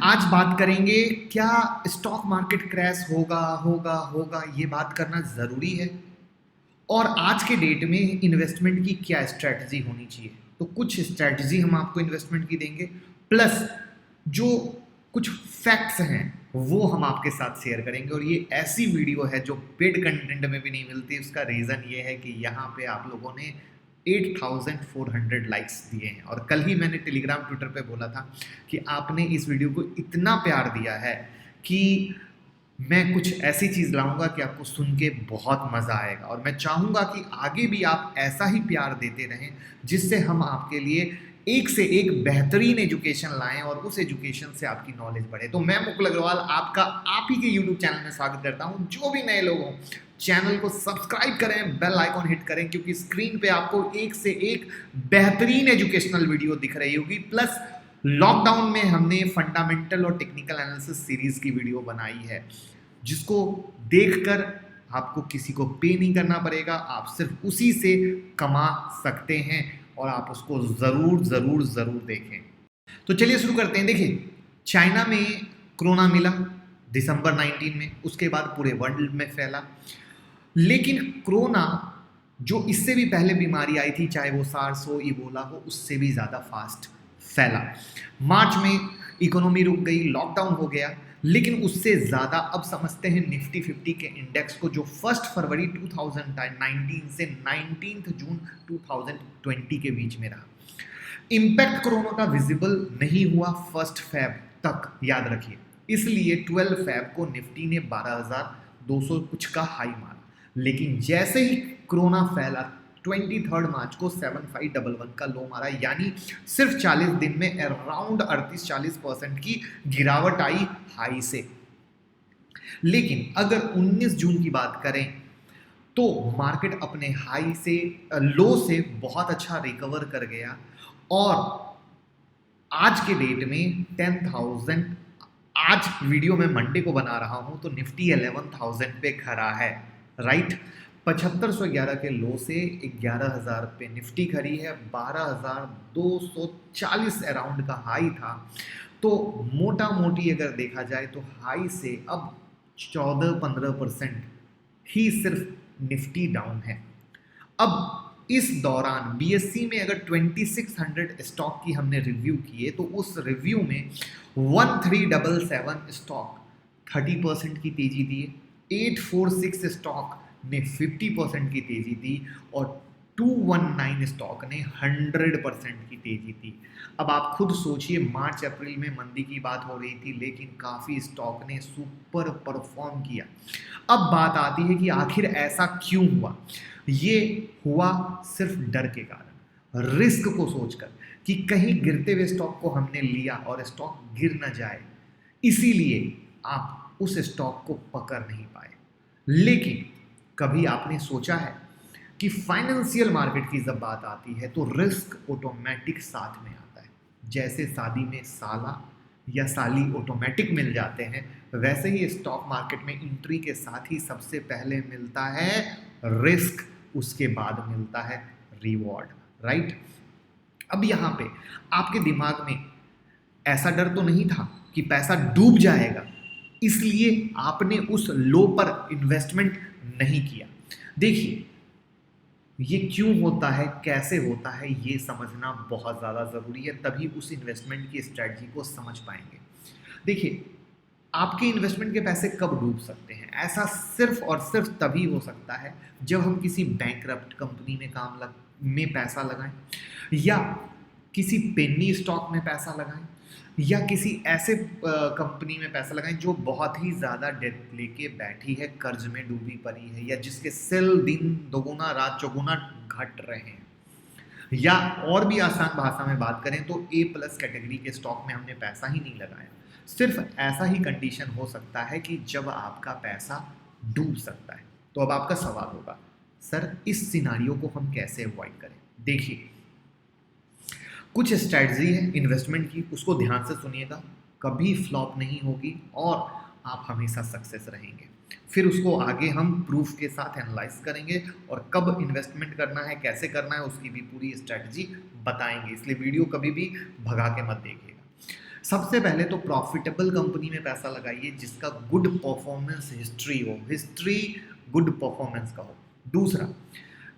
आज बात करेंगे क्या स्टॉक मार्केट क्रैश होगा होगा होगा, ये बात करना ज़रूरी है और आज के डेट में इन्वेस्टमेंट की क्या स्ट्रैटेजी होनी चाहिए। तो कुछ स्ट्रैटेजी हम आपको इन्वेस्टमेंट की देंगे, प्लस जो कुछ फैक्ट्स हैं वो हम आपके साथ शेयर करेंगे। और ये ऐसी वीडियो है जो पेड कंटेंट में भी नहीं मिलती। उसका रीज़न ये है कि यहाँ पे आप लोगों ने 8400 लाइक्स दिए हैं और कल ही मैंने टेलीग्राम ट्विटर पे बोला था कि आपने इस वीडियो को इतना प्यार दिया है कि मैं कुछ ऐसी चीज़ लाऊंगा कि आपको सुन के बहुत मज़ा आएगा। और मैं चाहूँगा कि आगे भी आप ऐसा ही प्यार देते रहें जिससे हम आपके लिए एक से एक बेहतरीन एजुकेशन लाएं और उस एजुकेशन से आपकी नॉलेज बढ़े। तो मैं मुकुल अग्रवाल आपका आप ही के यूट्यूब चैनल में स्वागत करता हूं। जो भी नए लोग हों, चैनल को सब्सक्राइब करें, बेल आइकॉन हिट करें, क्योंकि स्क्रीन पे आपको एक से एक बेहतरीन एजुकेशनल वीडियो दिख रही होगी। प्लस लॉकडाउन में हमने फंडामेंटल और टेक्निकल एनालिसिस सीरीज की वीडियो बनाई है जिसको देखकर आपको किसी को पे नहीं करना पड़ेगा, आप सिर्फ उसी से कमा सकते हैं और आप उसको ज़रूर ज़रूर ज़रूर देखें। तो चलिए शुरू करते हैं। देखिए, चाइना में कोरोना मिला दिसंबर 19 में, उसके बाद पूरे वर्ल्ड में फैला। लेकिन कोरोना जो इससे भी पहले बीमारी आई थी, चाहे वो सार्स हो, इबोला हो, उससे भी ज़्यादा फास्ट फैला। मार्च में इकोनॉमी रुक गई, लॉकडाउन हो गया। लेकिन उससे ज़्यादा अब समझते हैं निफ्टी 50 के इंडेक्स को, जो 1 फरवरी 2019 से 19 जून 2020 के बीच में रहा। इम्पैक्ट कोरोना का विजिबल नहीं हुआ 1 फैब तक, याद रखिए। इसलिए 12 फैब को निफ्टी ने 12,200 कुछ का हाई मारा। लेकिन जैसे ही कोरोना फैला 23 मार्च को 7511 का लो मारा, यानी सिर्फ 40 दिन में अराउंड 38-40% की गिरावट आई हाई से। लेकिन अगर 19 जून की बात करें तो मार्केट अपने हाई से लो से बहुत अच्छा रिकवर कर गया और आज के डेट में 10,000, आज वीडियो में मंडे को बना रहा हूं तो निफ्टी 11,000 पे खड़ा है, राइट। 7511 के लो से 11,000 पे निफ्टी खड़ी है, 12,240 अराउंड का हाई था। तो मोटा मोटी अगर देखा जाए तो हाई से अब 14-15% ही सिर्फ निफ्टी डाउन है। अब इस दौरान बीएससी में अगर 2600 स्टॉक की हमने रिव्यू किए तो उस रिव्यू में 1377 स्टॉक 30% की तेजी दिए, 846 स्टॉक ने 50% की तेजी दी और 219 स्टॉक ने 100% की तेजी दी। अब आप खुद सोचिए, मार्च अप्रैल में मंदी की बात हो रही थी लेकिन काफ़ी स्टॉक ने सुपर परफॉर्म किया। अब बात आती है कि आखिर ऐसा क्यों हुआ। ये हुआ सिर्फ डर के कारण, रिस्क को सोचकर कि कहीं गिरते हुए स्टॉक को हमने लिया और स्टॉक गिर न जाए, इसीलिए आप उस स्टॉक को पकड़ नहीं पाए। लेकिन कभी आपने सोचा है कि फाइनेंशियल मार्केट की जब बात आती है तो रिस्क ऑटोमेटिक साथ में आता है। जैसे शादी में साला या साली ऑटोमेटिक मिल जाते हैं, वैसे ही स्टॉक मार्केट में एंट्री के साथ ही सबसे पहले मिलता है रिस्क, उसके बाद मिलता है रिवॉर्ड, राइट। अब यहाँ पे आपके दिमाग में ऐसा डर तो नहीं था कि पैसा डूब जाएगा, इसलिए आपने उस लो पर इन्वेस्टमेंट नहीं किया। देखिए, ये क्यों होता है, कैसे होता है, ये समझना बहुत ज़्यादा ज़रूरी है, तभी उस इन्वेस्टमेंट की स्ट्रैटेजी को समझ पाएंगे। देखिए, आपके इन्वेस्टमेंट के पैसे कब डूब सकते हैं? ऐसा सिर्फ और सिर्फ तभी हो सकता है जब हम किसी बैंकरप्ट कंपनी में पैसा लगाएं, या किसी पेनी स्टॉक में पैसा लगाएं, या किसी ऐसे कंपनी में पैसा लगाएं जो बहुत ही ज़्यादा डेट लेके बैठी है, कर्ज में डूबी पड़ी है, या जिसके सेल दिन दोगुना रात चौगुना घट रहे हैं। या और भी आसान भाषा में बात करें तो A+ कैटेगरी के स्टॉक में हमने पैसा ही नहीं लगाया। सिर्फ ऐसा ही कंडीशन हो सकता है कि जब आपका पैसा डूब सकता है। तो अब आपका सवाल होगा, सर इस सिनारियो को हम कैसे अवॉइड करें? देखिए, कुछ स्ट्रैटेजी है इन्वेस्टमेंट की, उसको ध्यान से सुनिएगा, कभी फ्लॉप नहीं होगी और आप हमेशा सक्सेस रहेंगे। फिर उसको आगे हम प्रूफ के साथ एनालाइज करेंगे और कब इन्वेस्टमेंट करना है, कैसे करना है, उसकी भी पूरी स्ट्रैटेजी बताएंगे। इसलिए वीडियो कभी भी भगा के मत देखिएगा। सबसे पहले तो प्रॉफिटेबल कंपनी में पैसा लगाइए जिसका गुड परफॉर्मेंस हिस्ट्री हो, हिस्ट्री गुड परफॉर्मेंस का हो। दूसरा,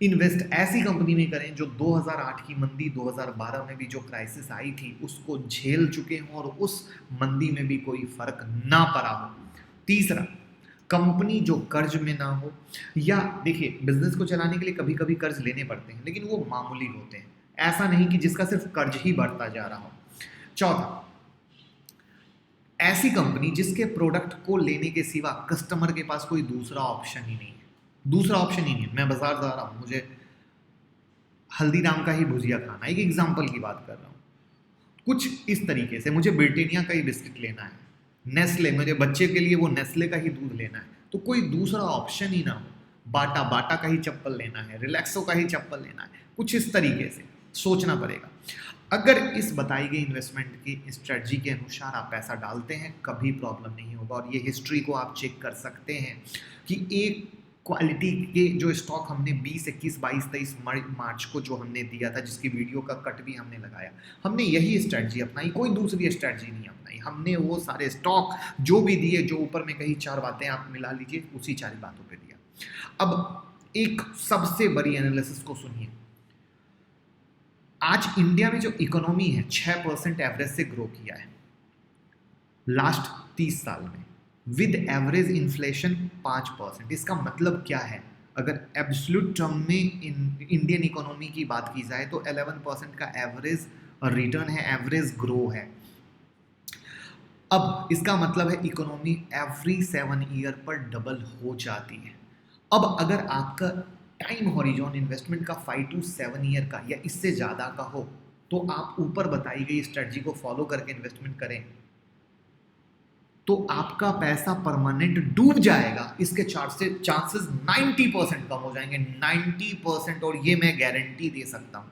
इन्वेस्ट ऐसी कंपनी में करें जो 2008 की मंदी, 2012 में भी जो क्राइसिस आई थी उसको झेल चुके हों और उस मंदी में भी कोई फर्क ना पड़ा हो। तीसरा, कंपनी जो कर्ज में ना हो, या देखिए बिजनेस को चलाने के लिए कभी कभी कर्ज लेने पड़ते हैं लेकिन वो मामूली होते हैं, ऐसा नहीं कि जिसका सिर्फ कर्ज ही बढ़ता जा रहा हो। चौथा, ऐसी कंपनी जिसके प्रोडक्ट को लेने के सिवा कस्टमर के पास कोई दूसरा ऑप्शन ही नहीं है, दूसरा ऑप्शन ही नहीं है। मैं बाजार जा रहा हूँ, मुझे हल्दीराम का ही भुजिया खाना, एक एग्जांपल की बात कर रहा हूँ, कुछ इस तरीके से मुझे ब्रिटानिया का ही बिस्किट लेना है, नेस्ले, मुझे बच्चे के लिए वो नेस्ले का ही दूध लेना है, तो कोई दूसरा ऑप्शन ही ना हो, बाटा का ही चप्पल लेना है, रिलैक्सो का ही चप्पल लेना है, कुछ इस तरीके से सोचना पड़ेगा। अगर इस बताई गई इन्वेस्टमेंट की स्ट्रेटजी के अनुसार आप पैसा डालते हैं कभी प्रॉब्लम नहीं होगा। और ये हिस्ट्री को आप चेक कर सकते हैं कि एक क्वालिटी के जो स्टॉक हमने 20, 21, 22, 23 मार्च को जो हमने दिया था, जिसकी वीडियो का कट भी हमने लगाया, हमने यही स्ट्रेटजी अपनाई, कोई दूसरी स्ट्रेटजी नहीं अपनाई। हमने वो सारे स्टॉक जो भी दिए, जो ऊपर में कही 4 बातें आप मिला लीजिए, उसी 4 बातों पे दिया। अब एक सबसे बड़ी एनालिसिस को सुनिए। आज इंडिया में जो इकोनॉमी है 6% एवरेज से ग्रो किया है लास्ट 30 साल में, विद एवरेज इन्फ्लेशन 5%। इसका मतलब क्या है? अगर एब्सोल्यूट टर्म में इंडियन इकोनॉमी की बात की जाए तो 11% का एवरेज रिटर्न है, एवरेज ग्रो है। अब इसका मतलब है इकोनॉमी एवरी 7 ईयर पर डबल हो जाती है। अब अगर आपका टाइम हॉरिजॉन इन्वेस्टमेंट का 5 to 7 ईयर का या इससे ज़्यादा का हो तो आप ऊपर बताई गई स्ट्रेटजी को फॉलो करके इन्वेस्टमेंट करें तो आपका पैसा परमानेंट डूब जाएगा। इसके चांसेस 90% कम हो जाएंगे, 90%, और ये मैं गारंटी दे सकता हूं।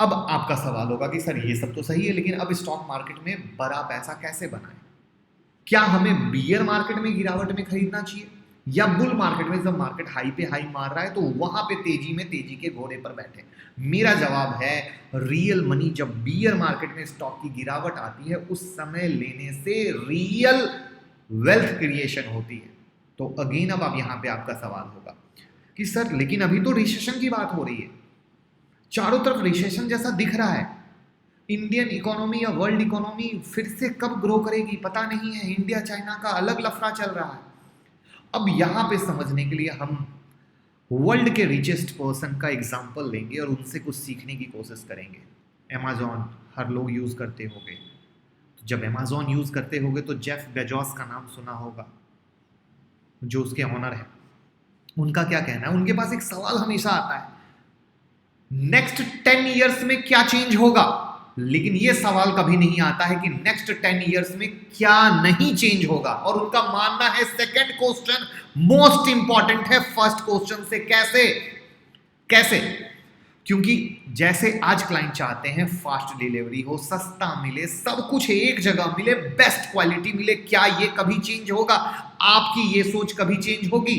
अब आपका सवाल होगा कि सर ये सब तो सही है लेकिन अब स्टॉक मार्केट में बड़ा पैसा कैसे बनाएं? क्या हमें बियर मार्केट में गिरावट में खरीदना चाहिए या बुल मार्केट में, जब मार्केट हाई पे हाई मार रहा है तो वहां पे तेजी में तेजी के घोड़े पर बैठे? मेरा जवाब है रियल मनी जब बियर मार्केट में स्टॉक की गिरावट आती है उस समय लेने से रियल वेल्थ क्रिएशन होती है। तो अगेन अब आप यहां पे आपका सवाल होगा कि सर लेकिन अभी तो रिसेशन की बात हो रही है, चारों तरफ रिसेशन जैसा दिख रहा है, इंडियन इकोनॉमी या वर्ल्ड इकोनॉमी फिर से कब ग्रो करेगी पता नहीं है, इंडिया चाइना का अलग लफड़ा चल रहा है। अब यहां पे समझने के लिए हम वर्ल्ड के रिचेस्ट पर्सन का एग्जांपल लेंगे और उनसे कुछ सीखने की कोशिश करेंगे। अमेज़ॉन हर लोग यूज करते होंगे, तो जब अमेज़ॉन यूज करते होंगे तो जेफ बेजोस का नाम सुना होगा, जो उसके ऑनर है। उनका क्या कहना है? उनके पास एक सवाल हमेशा आता है, नेक्स्ट 10 ईयर्स में क्या चेंज होगा, लेकिन यह सवाल कभी नहीं आता है कि नेक्स्ट 10 इयर्स में क्या नहीं चेंज होगा। और उनका मानना है सेकंड क्वेश्चन मोस्ट इंपॉर्टेंट है फर्स्ट क्वेश्चन से। कैसे? क्योंकि जैसे आज क्लाइंट चाहते हैं फास्ट डिलीवरी हो, सस्ता मिले, सब कुछ एक जगह मिले, बेस्ट क्वालिटी मिले, क्या ये कभी चेंज होगा? आपकी ये सोच कभी चेंज होगी?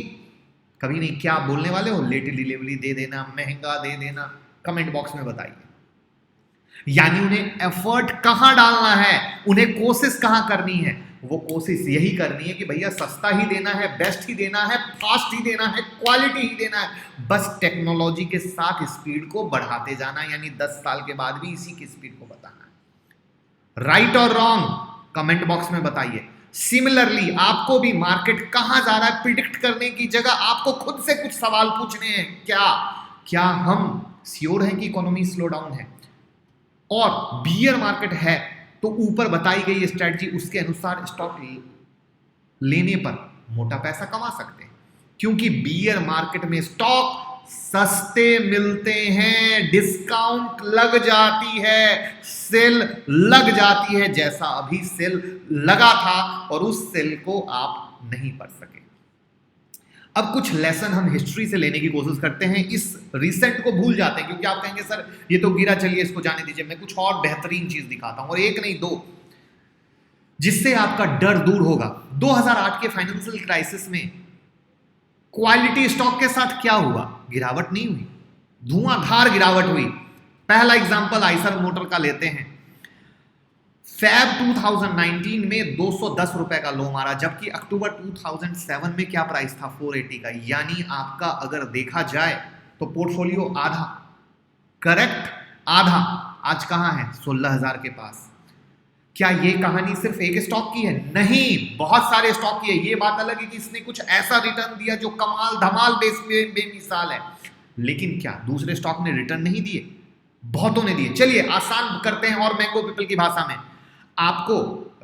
कभी नहीं। क्या बोलने वाले हो? लेट डिलीवरी दे देना, महंगा दे देना। कमेंट बॉक्स में बताइए। यानी उन्हें एफर्ट कहां डालना है, उन्हें कोशिश कहां करनी है? वो कोशिश यही करनी है कि भैया सस्ता ही देना है, बेस्ट ही देना है, फास्ट ही देना है, क्वालिटी ही देना है, बस टेक्नोलॉजी के साथ स्पीड को बढ़ाते जाना, यानी 10 साल के बाद भी इसी की स्पीड को बताना है। राइट और रॉन्ग कमेंट बॉक्स में बताइए। सिमिलरली आपको भी मार्केट कहां जा रहा है प्रिडिक्ट करने की जगह आपको खुद से कुछ सवाल पूछने हैं। क्या हम श्योर हैं कि इकोनॉमी स्लो डाउन है और बियर मार्केट है तो ऊपर बताई गई स्ट्रेटजी उसके अनुसार स्टॉक लेने पर मोटा पैसा कमा सकते हैं? क्योंकि बियर मार्केट में स्टॉक सस्ते मिलते हैं, डिस्काउंट लग जाती है, सेल लग जाती है, जैसा अभी सेल लगा था और उस सेल को आप नहीं पढ़ सके। अब कुछ लेसन हम हिस्ट्री से लेने की कोशिश करते हैं, इस रिसेंट को भूल जाते हैं क्योंकि आप कहेंगे सर ये तो गिरा, चलिए इसको जाने दीजिए, मैं कुछ और बेहतरीन चीज दिखाता हूं, और एक नहीं दो, जिससे आपका डर दूर होगा। 2008 के फाइनेंशियल क्राइसिस में क्वालिटी स्टॉक के साथ क्या हुआ? गिरावट नहीं हुई, धुआंधार गिरावट हुई। पहला एग्जांपल आइसर मोटर का लेते हैं। फैब 2019 में 210 रुपए का लो मारा, जबकि अक्टूबर 2007 में क्या प्राइस था, 480 का। यानी आपका अगर देखा जाए तो पोर्टफोलियो आधा, करेक्ट, आधा आज कहां है, 16,000 के पास। क्या ये कहानी सिर्फ एक स्टॉक की है? नहीं, बहुत सारे स्टॉक की है। ये बात अलग है कि इसने कुछ ऐसा रिटर्न दिया जो कमाल धमाल बेमिसाल है, लेकिन क्या दूसरे स्टॉक ने रिटर्न नहीं दिए? बहुतों ने दिए। चलिए आसान करते हैं और मैंगो पीपल की भाषा में, आपको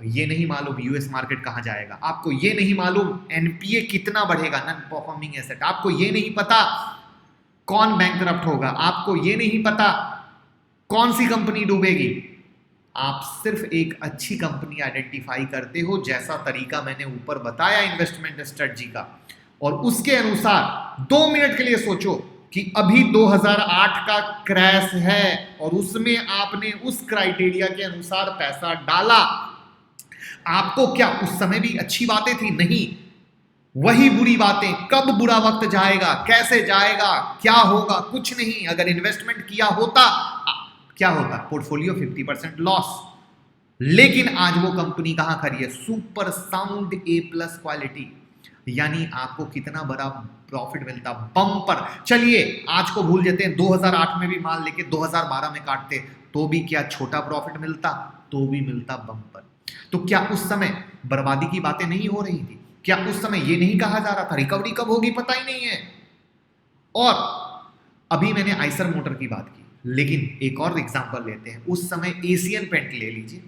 ये नहीं मालूम यूएस मार्केट कहां जाएगा, आपको ये नहीं मालूम एनपीए कितना बढ़ेगा, नॉन परफॉर्मिंग एसेट, आपको ये नहीं पता कौन बैंकरप्ट होगा, आपको ये नहीं पता कौन सी कंपनी डूबेगी। आप सिर्फ एक अच्छी कंपनी आइडेंटिफाई करते हो, जैसा तरीका मैंने ऊपर बताया इन्वेस्टमेंट स्ट्रेटजी का, और उसके अनुसार 2 मिनट के लिए सोचो कि अभी 2008 का क्रैश है और उसमें आपने उस क्राइटेरिया के अनुसार पैसा डाला। आपको क्या उस समय भी अच्छी बातें थी? नहीं, वही बुरी बातें। कब बुरा वक्त जाएगा, कैसे जाएगा, क्या होगा, कुछ नहीं। अगर इन्वेस्टमेंट किया होता क्या होता, पोर्टफोलियो 50% लॉस। लेकिन आज वो कंपनी कहां खड़ी है, सुपर साउंड A+ क्वालिटी, यानी आपको कितना बड़ा प्रॉफिट मिलता, बम्पर। चलिए आज को भूल जाते हैं, 2008 में भी माल लेके 2012 में काटते तो भी क्या छोटा प्रॉफिट मिलता, तो भी मिलता बम्पर। तो क्या उस समय बर्बादी की बातें नहीं हो रही थी? क्या उस समय ये नहीं कहा जा रहा था रिकवरी कब होगी पता ही नहीं है? और अभी मैंने आइसर मोटर की बात की, लेकिन एक और एग्जांपल लेते हैं। उस समय एशियन पेंट ले लीजिए,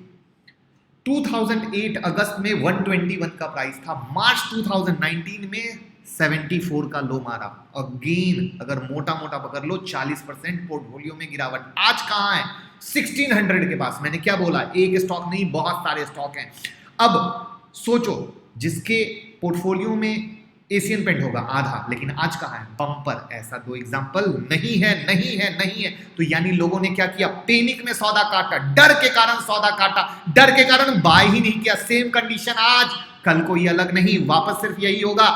2008 अगस्त में 121 का प्राइस था, मार्च 2019 में 74 का लो मारा। अगेन अगर मोटा मोटा पकड़ लो 40% पोर्टफोलियो में गिरावट। आज कहां है, 1600 के पास। मैंने क्या बोला, एक स्टॉक नहीं बहुत सारे स्टॉक हैं। अब सोचो जिसके पोर्टफोलियो में एशियन पेंट होगा आधा, लेकिन आज कहां है, बम्पर। ऐसा 2 एग्जांपल नहीं है, नहीं है, नहीं है। तो यानी लोगों ने क्या किया, पैनिक में सौदा काटा, डर के कारण सौदा काटा, डर के कारण बाय ही नहीं किया। सेम कंडीशन आज, कल कोई अलग नहीं, वापस सिर्फ यही होगा,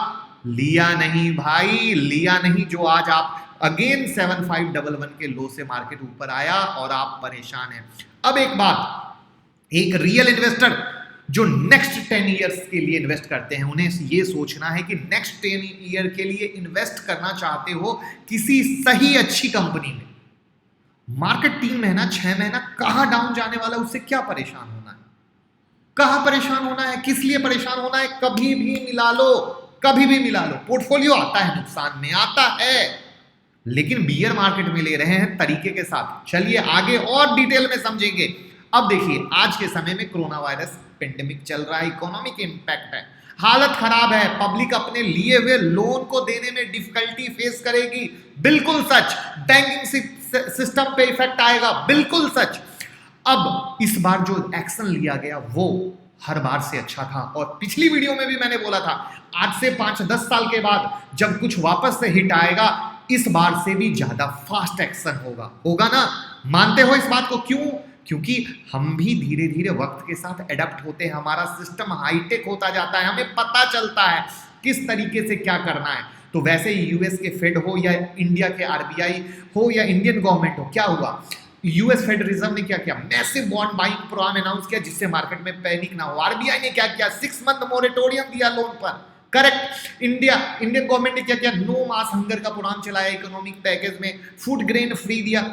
लिया नहीं भाई, लिया नहीं। जो आज आप अगेन 7511 के लो से मार्केट ऊपर आया और आप परेशान हैं। अब एक बात, एक रियल इन्वेस्टर जो नेक्स्ट 10 ईयर्स के लिए इन्वेस्ट करते हैं, उन्हें ये सोचना है कि नेक्स्ट 10 ईयर के लिए इन्वेस्ट करना चाहते हो किसी सही अच्छी कंपनी में। मार्केट 3 महीना 6 महीना कहां डाउन जाने वाला है, उससे क्या परेशान होना है, कहां परेशान होना है, किस लिए परेशान होना है। कभी भी मिला लो, कभी भी मिला लो। पोर्टफोलियो आता है नुकसान में, आता है, लेकिन बियर मार्केट में ले रहे हैं तरीके के साथ। चलिए आगे और डिटेल में समझेंगे। अब देखिए आज के समय में कोरोना वायरस पेंडेमिक चल रहा है, इकोनॉमिक इंपैक्ट है, हालत खराब है, पब्लिक अपने लिए हुए लोन को देने में डिफिकल्टी फेस करेगी, बिल्कुल सच। बैंकिंग सिस्टम पे इफेक्ट आएगा, बिल्कुल सच। अब इस बार जो एक्शन लिया गया वो हर बार से अच्छा था, और पिछली वीडियो में भी मैंने बोला था आज से 5-10 साल के बाद जब कुछ वापस से हिट आएगा, इस बार से भी ज्यादा फास्ट एक्शन होगा, होगा ना? मानते हो इस बात को? क्यों? क्योंकि हम भी धीरे धीरे वक्त के साथ एडप्ट होते हैं, हमारा सिस्टम हाईटेक होता जाता है, हमें पता चलता है किस तरीके से क्या करना है। तो वैसे ही यूएस के फेड हो या इंडिया के आरबीआई हो या इंडियन गवर्नमेंट हो, क्या हुआ, यूएस फेड रिजर्व ने क्या किया, massive bond buying programme announce किया जिससे मार्केट में पैनिक ना हो। आरबीआई ने क्या किया, 6 मंथ मोरेटोरियम दिया लोन पर, करेक्ट। इंडियन गवर्नमेंट ने क्या किया, नो मास हंगर का प्रोग्राम चलाया इकोनॉमिक पैकेज में, फूड ग्रेन फ्री दिया,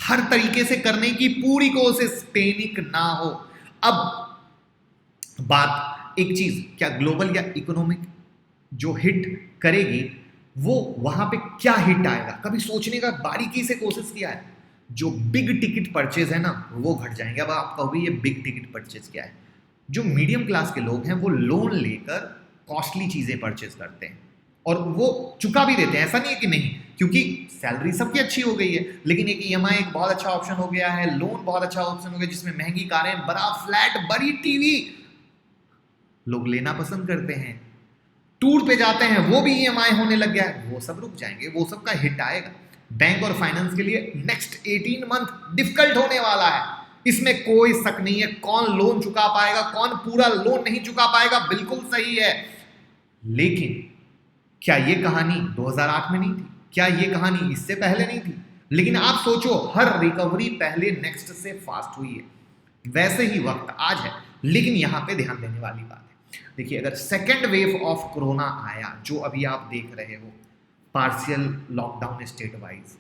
हर तरीके से करने की पूरी कोशिश, पैनिक ना हो। अब बात एक चीज, क्या ग्लोबल या इकोनॉमिक जो हिट करेगी वो वहां पे क्या हिट आएगा, कभी सोचने का बारीकी से कोशिश किया है? जो बिग टिकट परचेज है ना वो घट जाएंगे। अब आप कहोगे ये बिग टिकट परचेज क्या है? जो मीडियम क्लास के लोग हैं वो लोन लेकर कॉस्टली चीजें परचेज करते हैं और वो चुका भी देते हैं, ऐसा नहीं है कि नहीं, क्योंकि सैलरी सबकी अच्छी हो गई है, लेकिन एक ईएमआई एक बहुत अच्छा ऑप्शन हो गया है, लोन बहुत अच्छा ऑप्शन हो गया जिसमें महंगी कारें, बड़ा फ्लैट, बड़ी टीवी लोग लेना पसंद करते हैं, टूर पे जाते हैं वो भी ईएमआई होने लग गया है, वो सब रुक जाएंगे, वो सब का हिट आएगा। बैंक और फाइनेंस के लिए नेक्स्ट 18 मंथ डिफिकल्ट होने वाला है, इसमें कोई शक नहीं है। कौन लोन चुका पाएगा, कौन पूरा लोन नहीं चुका पाएगा, बिल्कुल सही है। लेकिन क्या ये कहानी 2008 में नहीं थी? क्या ये कहानी इससे पहले नहीं थी? लेकिन आप सोचो, हर रिकवरी पहले नेक्स्ट से फास्ट हुई है। वैसे ही वक्त आज है, लेकिन यहां पे ध्यान देने वाली बात है, देखिए अगर सेकेंड वेव ऑफ कोरोना आया, जो अभी आप देख रहे हो पार्शियल लॉकडाउन स्टेट वाइज,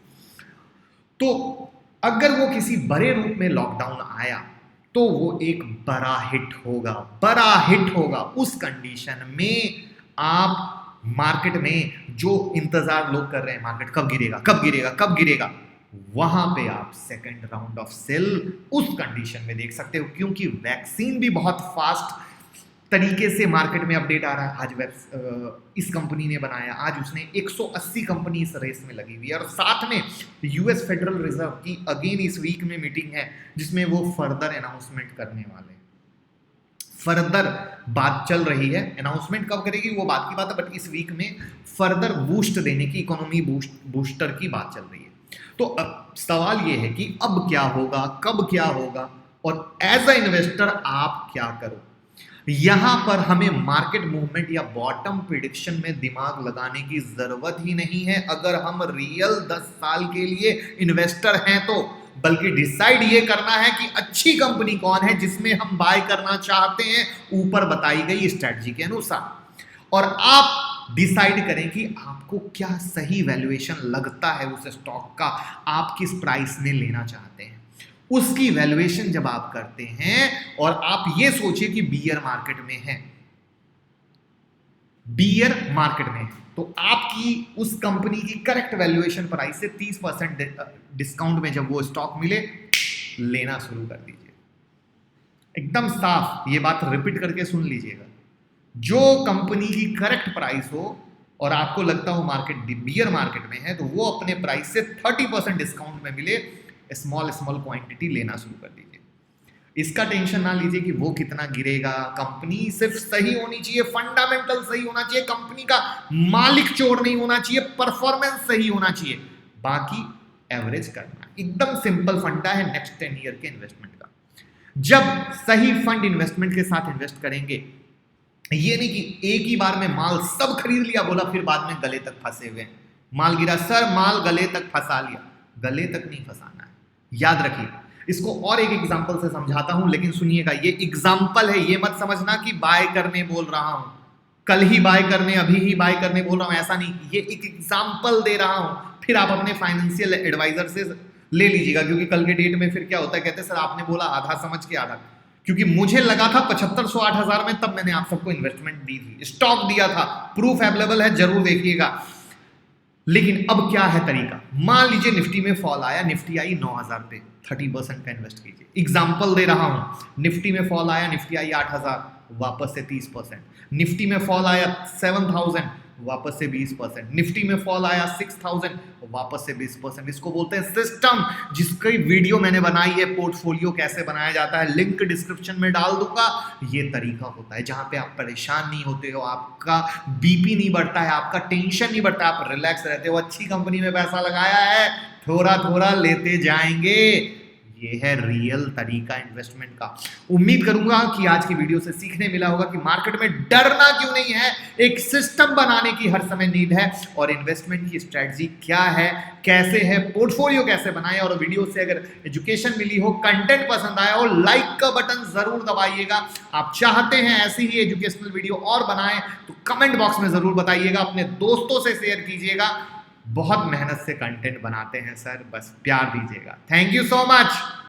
तो अगर वो किसी बड़े रूप में लॉकडाउन आया तो वो एक बड़ा हिट होगा, बड़ा हिट होगा। उस कंडीशन में आप मार्केट में जो इंतजार लोग कर रहे हैं, मार्केट कब गिरेगा कब गिरेगा कब गिरेगा, वहां पे आप सेकंड राउंड ऑफ सेल उस कंडीशन में देख सकते हो, क्योंकि वैक्सीन भी बहुत फास्ट तरीके से मार्केट में अपडेट आ रहा है। आज इस कंपनी ने बनाया, आज उसने 180 कंपनी इस रेस में लगी हुई है, और साथ में यूएस फेडरल रिजर्व की अगेन इस वीक में मीटिंग है जिसमें वो फर्दर अनाउंसमेंट करने वाले, फर्दर बात चल रही है। अनाउंसमेंट कब करेगी वो बात की बात है, बट इस वीक में फर्दर बूस्ट देने की, इकोनॉमी बूस्टर की बात चल रही है। तो अब सवाल ये है कि अब क्या होगा, कब क्या होगा, और एज अ इन्वेस्टर आप क्या करो। यहां पर हमें मार्केट मूवमेंट या बॉटम प्रिडिक्शन में दिमाग लगाने की जरूरत ही नहीं है अगर हम रियल 10 साल के लिए इन्वेस्टर हैं तो, बल्कि डिसाइड ये करना है कि अच्छी कंपनी कौन है जिसमें हम बाय करना चाहते हैं ऊपर बताई गई स्ट्रेटजी के अनुसार, और आप डिसाइड करें कि आपको क्या सही वैल्यूएशन लगता है उस स्टॉक का, आप किस प्राइस में लेना चाहते हैं। उसकी वैल्यूएशन जब आप करते हैं और आप ये सोचिए कि बियर मार्केट में है, बियर मार्केट में है, तो आपकी उस कंपनी की करेक्ट वैल्यूएशन प्राइस से 30% डिस्काउंट में जब वो स्टॉक मिले, लेना शुरू कर दीजिए। एकदम साफ ये बात रिपीट करके सुन लीजिएगा, जो कंपनी की करेक्ट प्राइस हो और आपको लगता हो मार्केट बियर मार्केट में है, तो वो अपने प्राइस से 30% डिस्काउंट में मिले, स्मॉल क्वांटिटी लेना शुरू कर दीजिए। इसका टेंशन ना लीजिए कि वो कितना गिरेगा, कंपनी सिर्फ सही होनी चाहिए, फंडामेंटल सही होना चाहिए, कंपनी का मालिक चोर नहीं होना चाहिए, परफॉर्मेंस सही होना चाहिए, बाकी एवरेज करना। एकदम सिंपल फंडा है नेक्स्ट 10 ईयर के इन्वेस्टमेंट का। जब सही फंड इन्वेस्टमेंट के साथ इन्वेस्ट करेंगे, ये नहीं कि एक ही बार में माल सब खरीद लिया, बोला फिर बाद में गले तक फंसे हुए, माल गिरा सर माल गले तक फंसा लिया, गले तक नहीं फंसाना है, याद रखिए। इसको और एक एग्जांपल से समझाता हूं, लेकिन सुनिएगा, ये एग्जांपल है, ये मत समझना कि बाय करने बोल रहा हूं, कल ही बाय करने, अभी ही बाय करने बोल रहा हूं, ऐसा नहीं, ये एक एग्जांपल दे रहा हूं। फिर आप अपने फाइनेंशियल एडवाइजर से ले लीजिएगा, क्योंकि कल के डेट में फिर क्या होता है, कहते हैं सर आपने बोला आधा समझ के आधा, क्योंकि मुझे लगा था 7500 8000 में, तब मैंने आप सबको इन्वेस्टमेंट दी थी, स्टॉक दिया था, प्रूफ अवेलेबल है, जरूर देखिएगा। लेकिन अब क्या है तरीका, मान लीजिए निफ्टी में फॉल आया, निफ्टी आई 9000 पे, 30% का इन्वेस्ट कीजिए। एग्जांपल दे रहा हूं, निफ्टी में फॉल आया, निफ्टी आई 8000, वापस से 30%, निफ्टी में फॉल आया 7000, वापस से 20%, निफ्टी में फॉल आया 6000, वापस से 20%। इसको बोलते हैं सिस्टम, जिसकी वीडियो मैंने बनाई है, पोर्टफोलियो कैसे बनाया जाता है, लिंक डिस्क्रिप्शन में डाल दूंगा। ये तरीका होता है जहां पे आप परेशान नहीं होते हो, आपका बीपी नहीं बढ़ता है, आपका टेंशन नहीं बढ़ता, आप रिलैक्स रहते हो। अच्छी कंपनी में पैसा लगाया है, थोड़ा थोड़ा लेते जाएंगे, ये है रियल तरीका इन्वेस्टमेंट का। उम्मीद करूंगा कि आज की वीडियो से सीखने मिला होगा कि मार्केट में डरना क्यों नहीं है, एक सिस्टम बनाने की हर समय नीड है, और इन्वेस्टमेंट की स्ट्रेटजी क्या है, कैसे है, पोर्टफोलियो कैसे बनाए। और वीडियो से अगर एजुकेशन मिली हो, कंटेंट पसंद आया हो, लाइक का बटन जरूर दबाइएगा। आप चाहते हैं ऐसी ही एजुकेशनल वीडियो और बनाएं तो कमेंट बॉक्स में जरूर बताइएगा, अपने दोस्तों से शेयर कीजिएगा। बहुत मेहनत से कंटेंट बनाते हैं सर, बस प्यार दीजिएगा। Thank you so much.